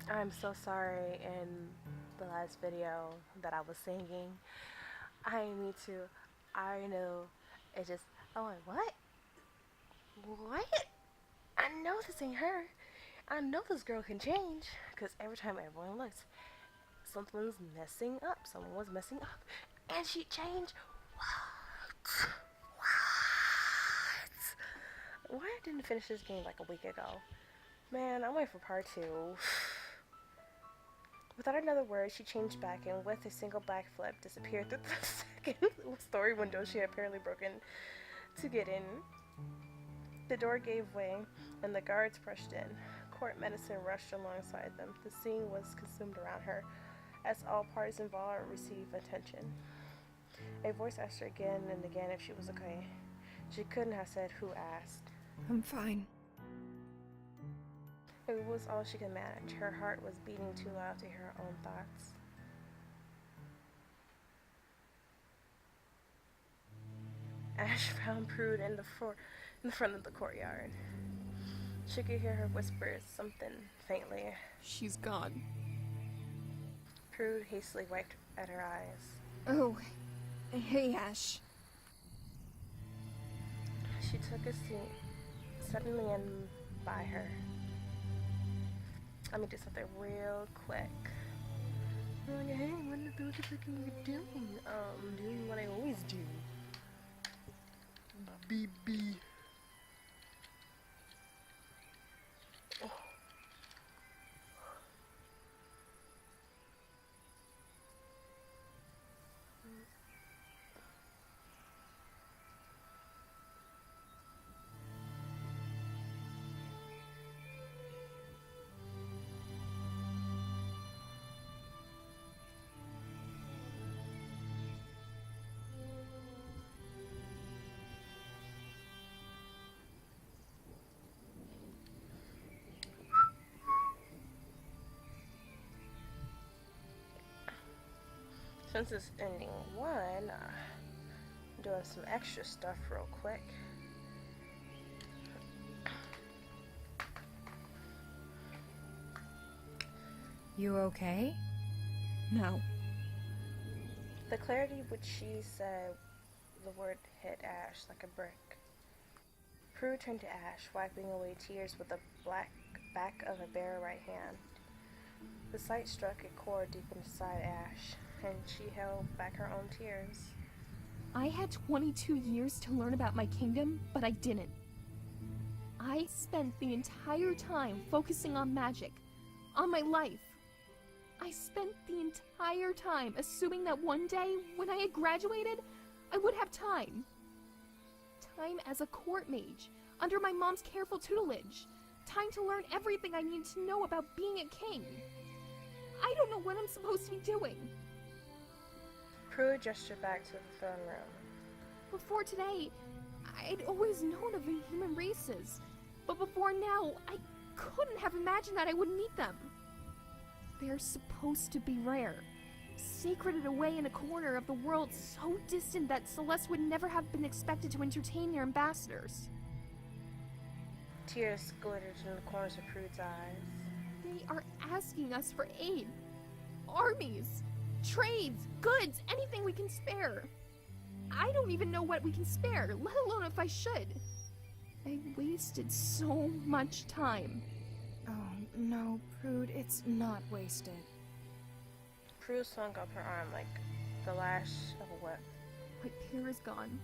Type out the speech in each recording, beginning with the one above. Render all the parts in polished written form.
I'm so sorry in the last video that I was singing. I need to. I know. It just. I'm like, what? What? I know this ain't her. I know this girl can change. Because every time everyone looks, something's messing up. Someone was messing up. And she changed. What? What? Why I didn't finish this game like a week ago? Man, I'm waiting for part 2. Without another word, she changed back and with a single backflip disappeared through the second story window she had apparently broken to get in. The door gave way and the guards rushed in. Court medicine rushed alongside them. The scene was consumed around her as all parties involved received attention. A voice asked her again and again if she was okay. She couldn't have said who asked. I'm fine. It was all she could manage. Her heart was beating too loud to hear her own thoughts. Ash found Prude in the front of the courtyard. She could hear her whisper something faintly. She's gone. Prude hastily wiped at her eyes. Oh, hey, Ash. She took a seat suddenly in by her. Let me do something real quick. I'm like, hey, what the fuck are you doing? Doing what I always do. BB. Oh. Since it's ending one, I'm doing some extra stuff real quick. You okay? No. The clarity which she said the word hit Ash like a brick. Prue turned to Ash, wiping away tears with the black back of a bare right hand. The sight struck a chord deep inside Ash, and she held back her own tears. I had 22 years to learn about my kingdom, but I didn't. I spent the entire time focusing on magic, on my life. I spent the entire time assuming that one day, when I had graduated, I would have time. Time as a court mage, under my mom's careful tutelage. Time to learn everything I needed to know about being a king. I don't know what I'm supposed to be doing. Prue gestured back to the throne room. Before today, I'd always known of inhuman races, but before now, I couldn't have imagined that I would meet them. They're supposed to be rare, secreted away in a corner of the world so distant that Celeste would never have been expected to entertain their ambassadors. Tears glittered in the corners of Prude's eyes. They are asking us for aid. Armies, trades, goods, anything we can spare. I don't even know what we can spare, let alone if I should. I wasted so much time. Oh, no, Prude, it's not wasted. Prue swung up her arm like the lash of a whip. My peer is gone.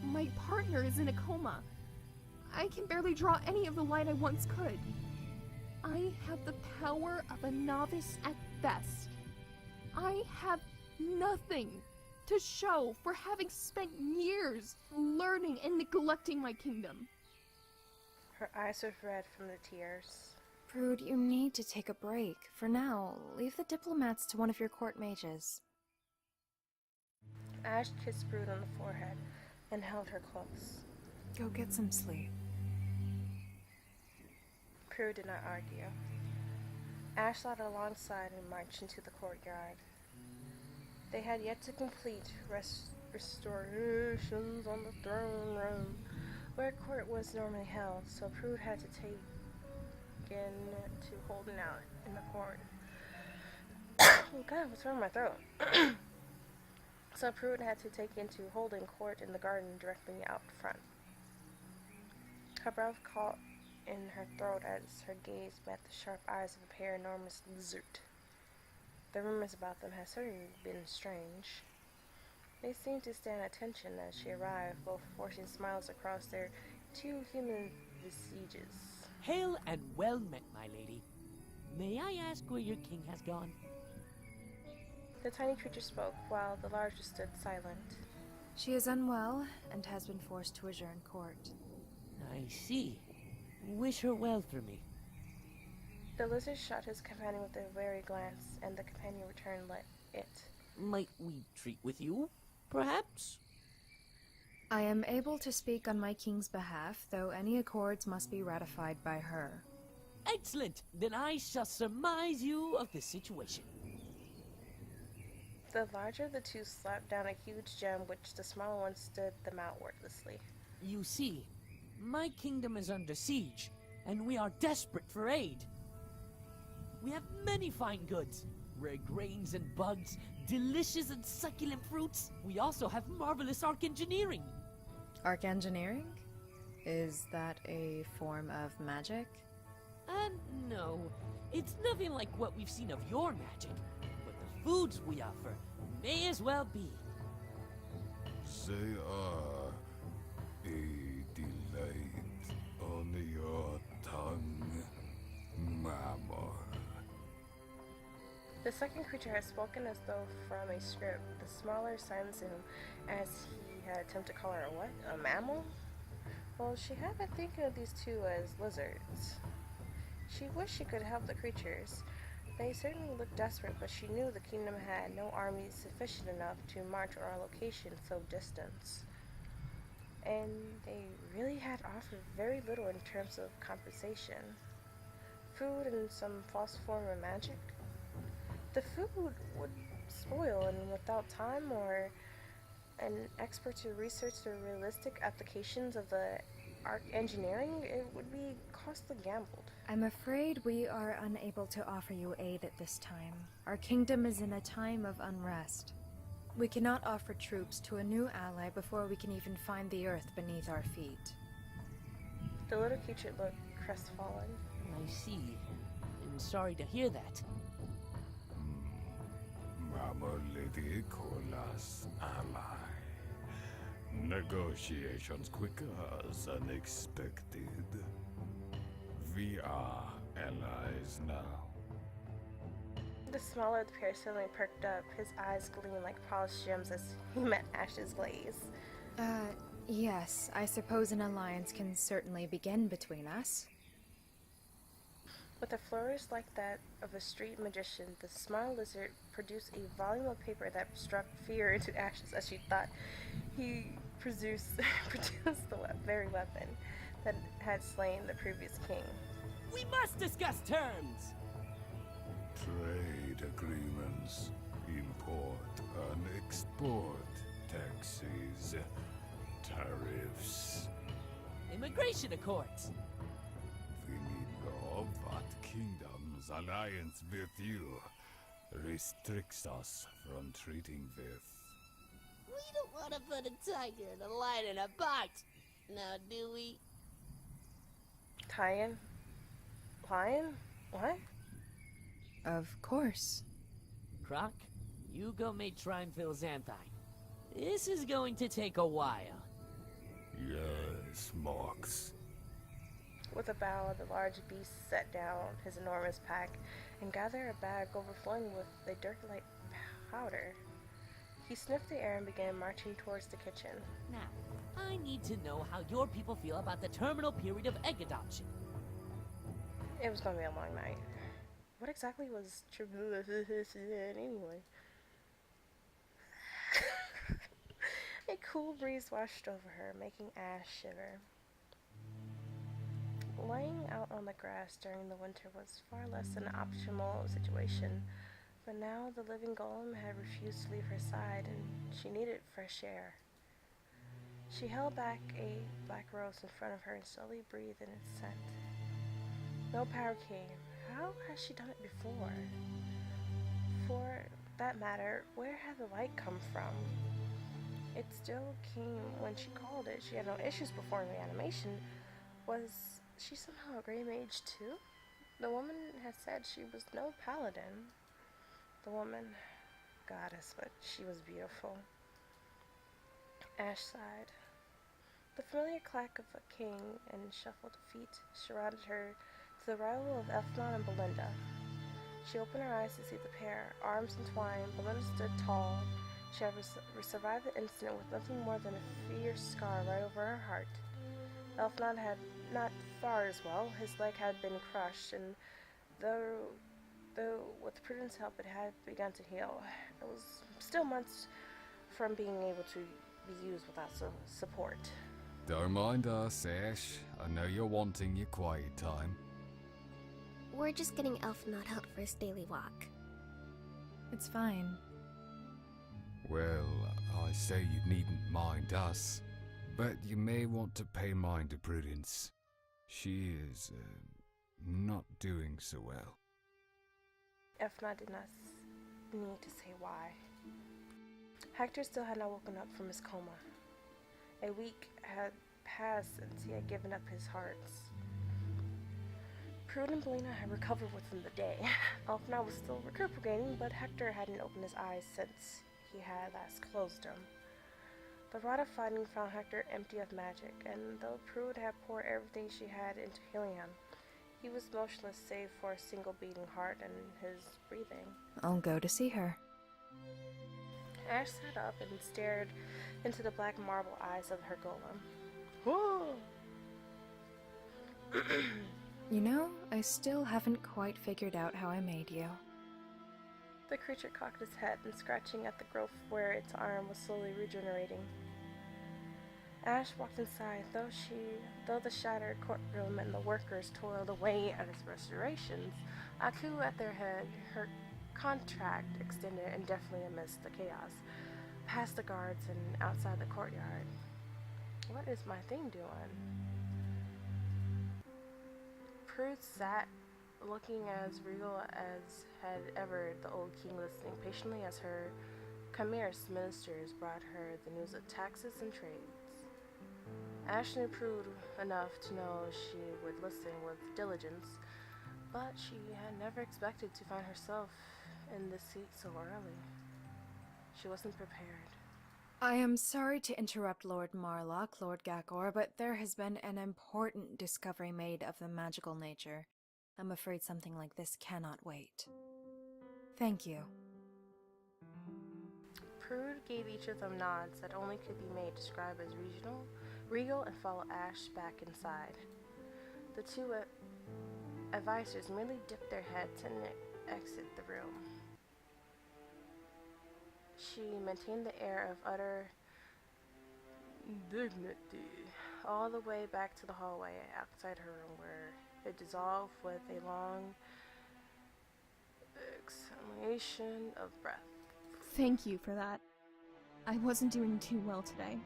My partner is in a coma. I can barely draw any of the light I once could. I have the power of a novice at best. I have nothing to show for having spent years learning and neglecting my kingdom. Her eyes were red from the tears. Prude, you need to take a break. For now, leave the diplomats to one of your court mages. Ash kissed Prude on the forehead and held her close. Go get some sleep. Prue did not argue. Ash sat alongside and marched into the courtyard. They had yet to complete restorations on the throne room, where court was normally held, so Prude had to taken to Holden out in the court. Oh God, what's wrong with my throat? So Pruitt had to take into Holden Court in the garden directly out front. Her breath caught in her throat as her gaze met the sharp eyes of a paranormous lizard. The rumors about them had certainly been strange. They seemed to stand attention as she arrived, both forcing smiles across their two human visages. Hail and well met, my lady. May I ask where your king has gone? The tiny creature spoke, while the larger stood silent. She is unwell and has been forced to adjourn court. I see. Wish her well for me. The lizard shot his companion with a wary glance, and the companion returned it. Might we treat with you, perhaps? I am able to speak on my king's behalf, though any accords must be ratified by her. Excellent! Then I shall surmise you of the situation. The larger of the two slapped down a huge gem, which the smaller one stood them out wordlessly. You see, my kingdom is under siege, and we are desperate for aid. We have many fine goods, rare grains and bugs, delicious and succulent fruits. We also have marvelous arch-engineering. Arch-engineering? Is that a form of magic? No. It's nothing like what we've seen of your magic. But the foods we offer may as well be. They are a delight on your tongue, mammal. The second creature had spoken as though from a script. The smaller silenced him as he had attempted to call her a what? A mammal? Well, she had been thinking of these two as lizards. She wished she could help the creatures. They certainly looked desperate, but she knew the kingdom had no army sufficient enough to march to our location so distant. And they really had offered very little in terms of compensation. Food and some false form of magic. The food would spoil, and without time or an expert to research the realistic applications of the arch-engineering, it would be costly gambled. I'm afraid we are unable to offer you aid at this time. Our kingdom is in a time of unrest. We cannot offer troops to a new ally before we can even find the earth beneath our feet. The little creature looked crestfallen. I see. I'm sorry to hear that. Mama Lady Colas ally. Negotiations quicker as unexpected. We are allies now. The smaller of the pair suddenly perked up, his eyes gleaming like polished gems as he met Ash's glaze. Yes, I suppose an alliance can certainly begin between us. With a flourish like that of a street magician, the small lizard produced a volume of paper that struck fear into Ashes as she thought he produced the very weapon that had slain the previous king. We must discuss terms! Trade agreements, import and export taxes, tariffs. Immigration accords. We need know what kingdom's alliance with you restricts us from treating with. We don't want to put a tiger and a lion in a box, now do we? Lion? Lion? What? Of course. Croc, you go make Trineville Xanthine. This is going to take a while. Yes, Mox. With a bow, the large beast set down his enormous pack and gathered a bag overflowing with a dirt-like powder. He sniffed the air and began marching towards the kitchen. Now, I need to know how your people feel about the terminal period of egg adoption. It was going to be a long night. What exactly was anyway? A cool breeze washed over her, making Ash shiver. Laying out on the grass during the winter was far less an optimal situation, but now the living golem had refused to leave her side and she needed fresh air. She held back a black rose in front of her and slowly breathed in its scent. No power came. How has she done it before? For that matter, where had the light come from? It still came when she called it. She had no issues performing reanimation. Was she somehow a Grey Mage too? The woman had said she was no paladin. The woman, goddess, but she was beautiful. Ash sighed. The familiar clack of a cane and shuffled feet surrounded her to the arrival of Elfnod and Belinda. She opened her eyes to see the pair, arms entwined. Belinda stood tall. She had survived the incident with nothing more than a fierce scar right over her heart. Elfnod had not far as well. His leg had been crushed, and though with Prudence' help it had begun to heal, it was still months from being able to be used without support. Don't mind us, Ash. I know you're wanting your quiet time. We're just getting Elfnod out for his daily walk. It's fine. Well, I say you needn't mind us, but you may want to pay mind to Prudence. She is, not doing so well. Elfnod did not need to say why. Hector still had not woken up from his coma. A week had passed since he had given up his hearts. Prude and Belina had recovered within the day. Elfnod was still recuperating, but Hector hadn't opened his eyes since he had last closed them. The rod of fighting found Hector empty of magic, and though Prude had poured everything she had into healing him, he was motionless save for a single beating heart and his breathing. I'll go to see her. Ash sat up and stared into the black marble eyes of her golem. Whoa! You know, I still haven't quite figured out how I made you. The creature cocked its head and scratching at the growth where its arm was slowly regenerating. Ash walked inside, though the shattered courtroom and the workers toiled away at its restorations. Aku at their head, her contract extended indefinitely amidst the chaos, past the guards and outside the courtyard. What is my thing doing? Prude sat, looking as regal as had ever the old king, listening patiently as her Chimerous ministers brought her the news of taxes and trades. Ash knew Prude enough to know she would listen with diligence, but she had never expected to find herself in this seat so early. She wasn't prepared. I am sorry to interrupt Lord Marlock, Lord Gakor, but there has been an important discovery made of the magical nature. I'm afraid something like this cannot wait. Thank you. Prude gave each of them nods that only could be made to describe as regal, and followed Ash back inside. The two advisors merely dipped their heads and exited the room. She maintained the air of utter dignity all the way back to the hallway outside her room, where it dissolved with a long exhalation of breath. Thank you for that. I wasn't doing too well today.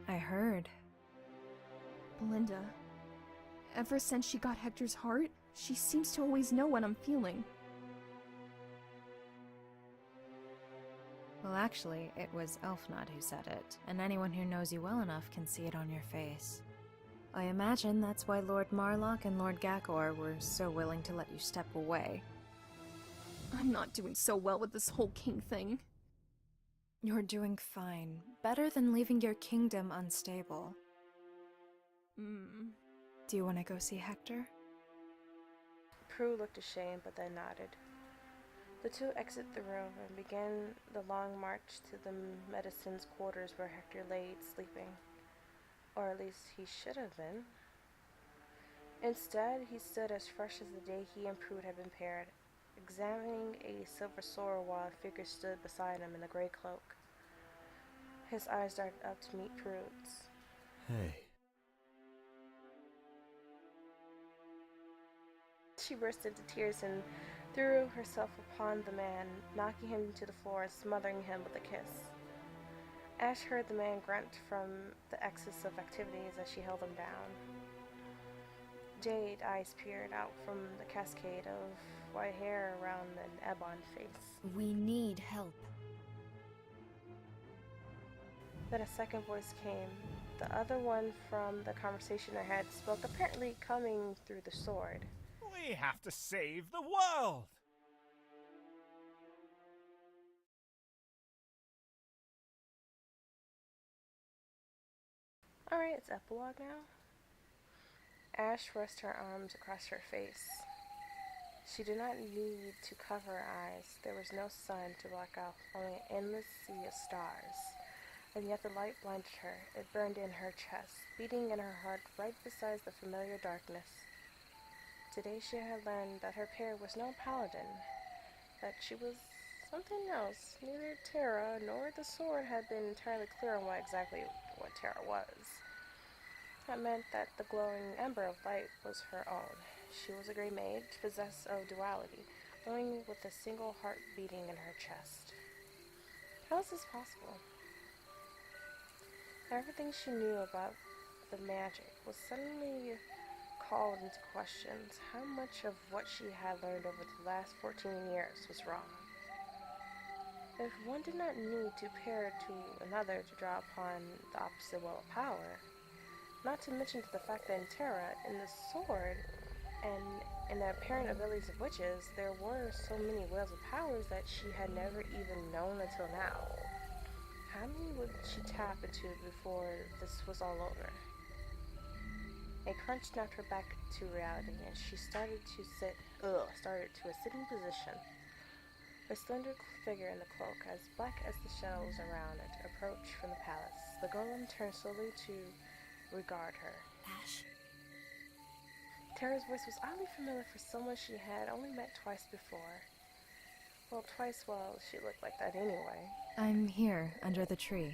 I heard. Belinda, ever since she got Hector's heart, she seems to always know what I'm feeling. Well, actually, it was Elfnod who said it, and anyone who knows you well enough can see it on your face. I imagine that's why Lord Marlock and Lord Gakor were so willing to let you step away. I'm not doing so well with this whole king thing. You're doing fine. Better than leaving your kingdom unstable. Do you want to go see Hector? Prue looked ashamed, but then nodded. The two exited the room and began the long march to the medicine's quarters where Hector lay sleeping. Or at least he should have been. Instead, he stood as fresh as the day he and Prude had been paired, examining a silver sword while a figure stood beside him in a gray cloak. His eyes darted up to meet Prude's. Hey. She burst into tears and threw herself upon the man, knocking him to the floor and smothering him with a kiss. Ash heard the man grunt from the excess of activities as she held him down. Jade eyes peered out from the cascade of white hair around an ebon face. We need help. Then a second voice came. The other one from the conversation I had spoke, apparently coming through the sword. We have to save the world! Alright, it's epilogue now. Ash rested her arms across her face. She did not need to cover her eyes. There was no sun to block out only an endless sea of stars. And yet the light blinded her. It burned in her chest, beating in her heart right beside the familiar darkness. Today she had learned that her pair was no paladin, that she was something else. Neither Terra nor the sword had been entirely clear on exactly what Terra was. That meant that the glowing ember of light was her own. She was a grey mage, possessed of duality, glowing with a single heart beating in her chest. How is this possible? Everything she knew about the magic was suddenly called into questions. How much of what she had learned over the last 14 years was wrong? If one did not need to pair to another to draw upon the opposite will of power, not to mention the fact that in Terra, in the sword, and in the apparent abilities of witches, there were so many wells of powers that she had never even known until now. How many would she tap into before this was all over? A crunch knocked her back to reality, and she started to a sitting position. A slender figure in the cloak, as black as the shadows around it, approached from the palace. The golem turned slowly to regard her. Ash? Terra's voice was oddly familiar for someone she had only met twice before. Well, twice while she looked like that anyway. I'm here, under the tree.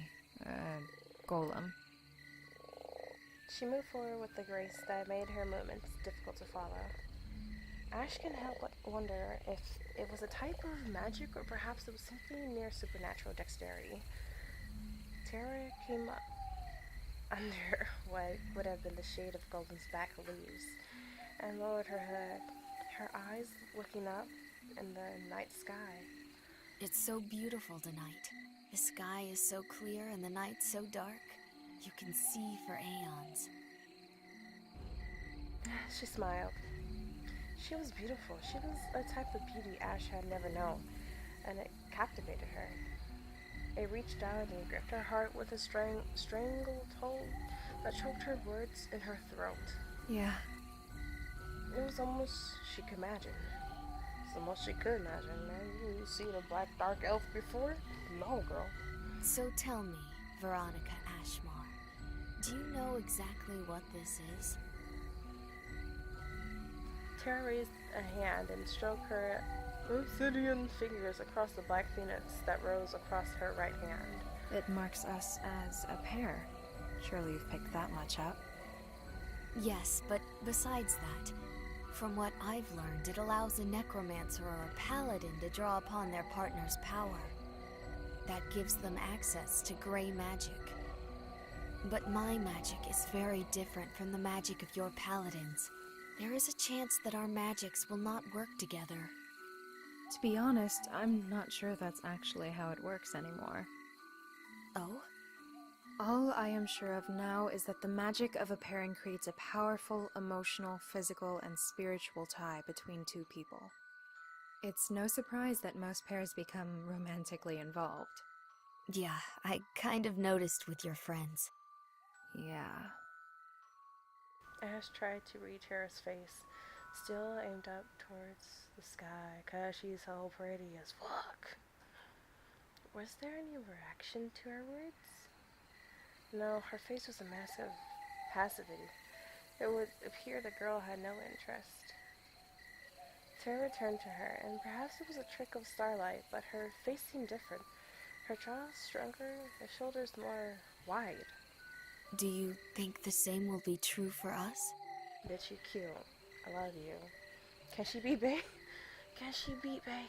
Golem. She moved forward with a grace that made her movements difficult to follow. Ash can help but wonder if it was a type of magic or perhaps it was simply near supernatural dexterity. Terra came up under what would have been the shade of Golden's back leaves and lowered her head, her eyes looking up in the night sky. It's so beautiful tonight. The sky is so clear and the night so dark. You can see for aeons. She smiled. She was beautiful. She was a type of beauty Ash had never known, and it captivated her. It reached out and gripped her heart with a stranglehold that choked her words in her throat. Yeah. It was almost she could imagine. It's the most she could imagine, man. You seen a black dark elf before? No, girl. So tell me, Veronica Ashmar, do you know exactly what this is? Terra raised a hand and stroked her obsidian fingers across the black phoenix that rose across her right hand. It marks us as a pair. Surely you've picked that much up. Yes, but besides that, from what I've learned, it allows a necromancer or a paladin to draw upon their partner's power. That gives them access to gray magic. But my magic is very different from the magic of your paladins. There is a chance that our magics will not work together. To be honest, I'm not sure that's actually how it works anymore. Oh? All I am sure of now is that the magic of a pairing creates a powerful, emotional, physical, and spiritual tie between two people. It's no surprise that most pairs become romantically involved. Yeah, I kind of noticed with your friends. Yeah. Ash tried to read Terra's face, still aimed up towards the sky, 'cause she's so pretty as fuck. Was there any reaction to her words? No, her face was a mask of passivity. It would appear the girl had no interest. Terra turned to her, and perhaps it was a trick of starlight, but her face seemed different. Her jaw stronger, her shoulders more wide. Do you think the same will be true for us? Bitch, you cute. I love you. Can she beat Bae? Can she beat Bae?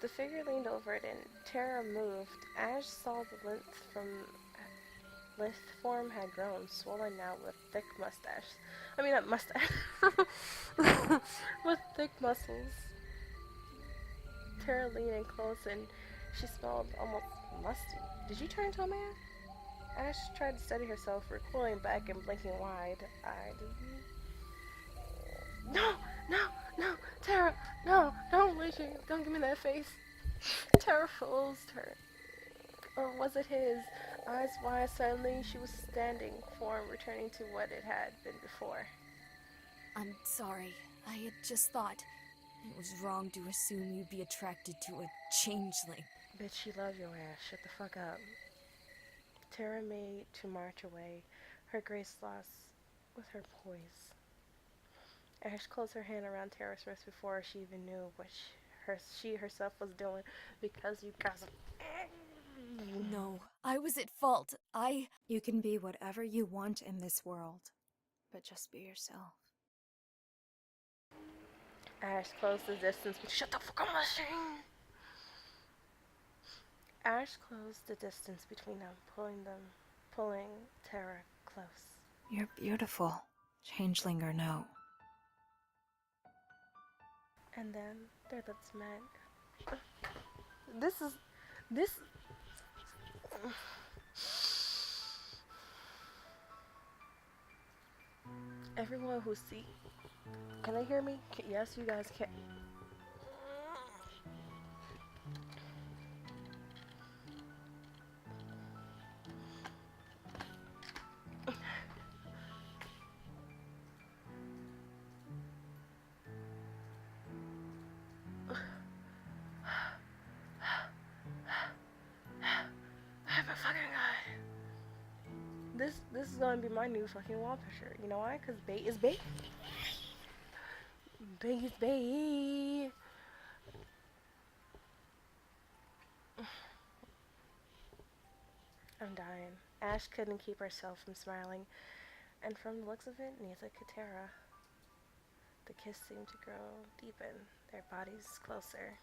The figure leaned over it and Tara moved. Ash saw the lithe form had grown, swollen now with thick mustache. I mean, not mustache. With thick muscles. Tara leaned in close and she smelled almost musty. Did you turn into a man? Ash tried to steady herself, recoiling back and blinking wide-eyed. No, no, no, Tara, no, don't leave me. Don't give me that face. Tara froze her. Or was it his? Eyes wide, suddenly she was standing, form returning to what it had been before. I'm sorry. I had just thought it was wrong to assume you'd be attracted to a changeling. Bitch, she loved your ass. Shut the fuck up. Tara made to march away, her grace lost with her poise. Ash closed her hand around Tara's wrist before she even knew what she herself was doing, because you guys... No, I was at fault. You can be whatever you want in this world, but just be yourself. Ash closed the distance. Shut the fuck up, machine! Ash closed the distance between them, pulling Tara close. You're beautiful, changeling or no. And then their lips met. This. Everyone who see, can they hear me? Yes, you guys can. This is gonna be my new fucking wall picture. You know why? Cause bait is bait. Bait is bait. I'm dying. Ash couldn't keep herself from smiling, and from the looks of it, neither could Tara. The kiss seemed to grow, deepen, their bodies closer.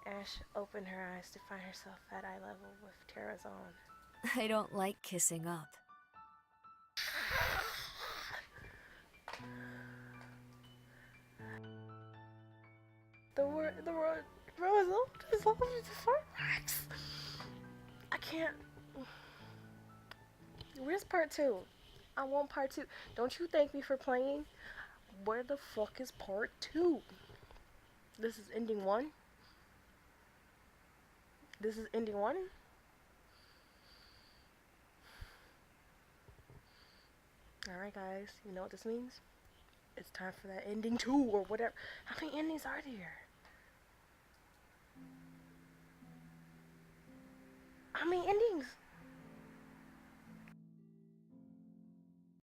Ash opened her eyes to find herself at eye level with Tara's own. I don't like kissing up. The world is all fireworks. I can't. Where's part 2? I want part 2. Don't you thank me for playing? Where the fuck is part 2? This is ending 1. This is ending 1. Alright guys, you know what this means? It's time for that ending 2 or whatever. How many endings are there? How many endings?